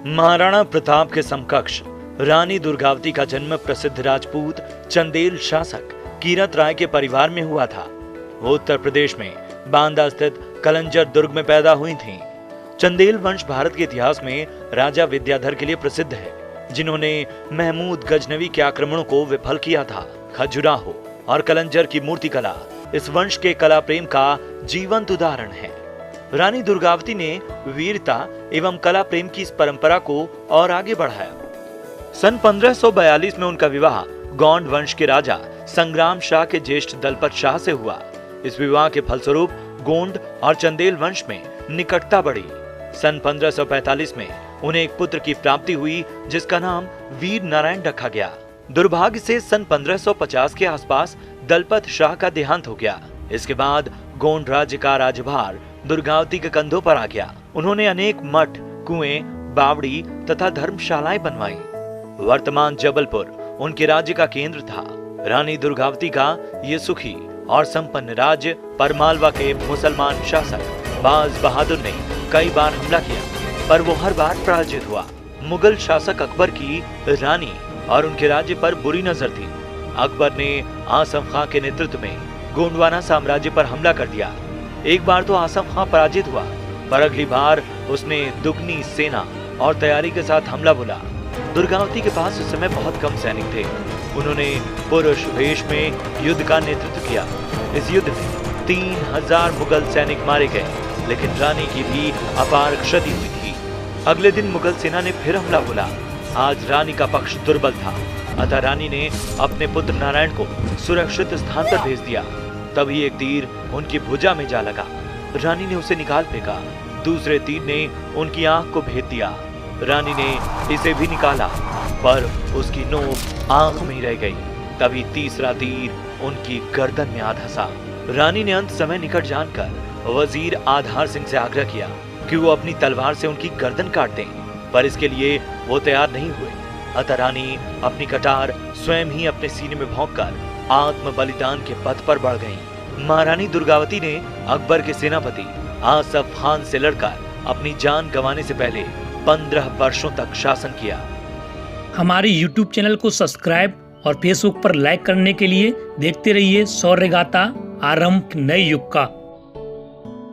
महाराणा प्रताप के समकक्ष रानी दुर्गावती का जन्म प्रसिद्ध राजपूत चंदेल शासक कीरत राय के परिवार में हुआ था। वो उत्तर प्रदेश में बांदा स्थित कलंजर दुर्ग में पैदा हुई थीं। चंदेल वंश भारत के इतिहास में राजा विद्याधर के लिए प्रसिद्ध है, जिन्होंने महमूद गजनवी के आक्रमणों को विफल किया था। खजुराहो और कलंजर की मूर्ति कला इस वंश के कला प्रेम का जीवंत उदाहरण है। रानी दुर्गावती ने वीरता एवं कला प्रेम की इस परंपरा को और आगे बढ़ाया। सन 1542 में उनका विवाह गोंड वंश के राजा संग्राम शाह के ज्येष्ठ दलपत शाह से हुआ। इस विवाह के फलस्वरूप गोंड और चंदेल वंश में निकटता बढ़ी। सन 1545 में उन्हें एक पुत्र की प्राप्ति हुई, जिसका नाम वीर नारायण रखा गया। दुर्भाग्य से सन 1550 के आसपास दलपत शाह का देहांत हो गया। इसके बाद गोंड राज्य का राज्यभार दुर्गावती के कंधों पर आ गया। उन्होंने अनेक मठ, कुएं, बावड़ी तथा धर्मशालाएं बनवाई। वर्तमान जबलपुर उनके राज्य का केंद्र था। रानी दुर्गावती का ये सुखी और संपन्न राज्य पर मालवा के मुसलमान शासक बाज बहादुर ने कई बार हमला किया, पर वो हर बार पराजित हुआ। मुगल शासक अकबर की रानी और उनके राज्य पर बुरी नजर थी। अकबर ने आसफ खां के नेतृत्व में गोंडवाना साम्राज्य पर हमला कर दिया। एक बार तो आसफ खां पराजित हुआ, पर अगली बार उसने दुगनी सेना और तैयारी के साथ हमला बोला। दुर्गावती के पास उस समय बहुत कम सैनिक थे। उन्होंने पुरुष वेश में युद्ध का नेतृत्व किया। इस युद्ध में 3000 मुगल सैनिक मारे गए, लेकिन रानी की भी अपार क्षति हुई थी। अगले दिन मुगल सेना ने फिर हमला बोला। आज रानी का पक्ष दुर्बल था, अतः रानी ने अपने पुत्र नारायण को सुरक्षित स्थान पर भेज दिया। तभी एक तीर उनकी भुजा में जा लगा। रानी ने उसे निकाल फेंका। दूसरे तीर ने उनकी आंख को भेद दिया। रानी ने इसे भी निकाला, पर उसकी नोक आंख में रह गई। तभी तीसरा तीर उनकी गर्दन में आ धंसा। रानी ने अंत समय निकट जानकर वजीर आधार सिंह से आग्रह किया कि वो अपनी तलवार से उनकी गर्दन काट दें, पर इसके लिए वो तैयार नहीं हुए। अतः रानी अपनी कटार स्वयं ही अपने सीने में भोंककर आत्म बलिदान के पथ पर बढ़ गईं। महारानी दुर्गावती ने अकबर के सेनापति आसफ खान से लड़कर अपनी जान गंवाने से पहले 15 वर्षों तक शासन किया। हमारे YouTube चैनल को सब्सक्राइब और फेसबुक पर लाइक करने के लिए देखते रहिए शौर्यगाथा आरंभ नए युग का।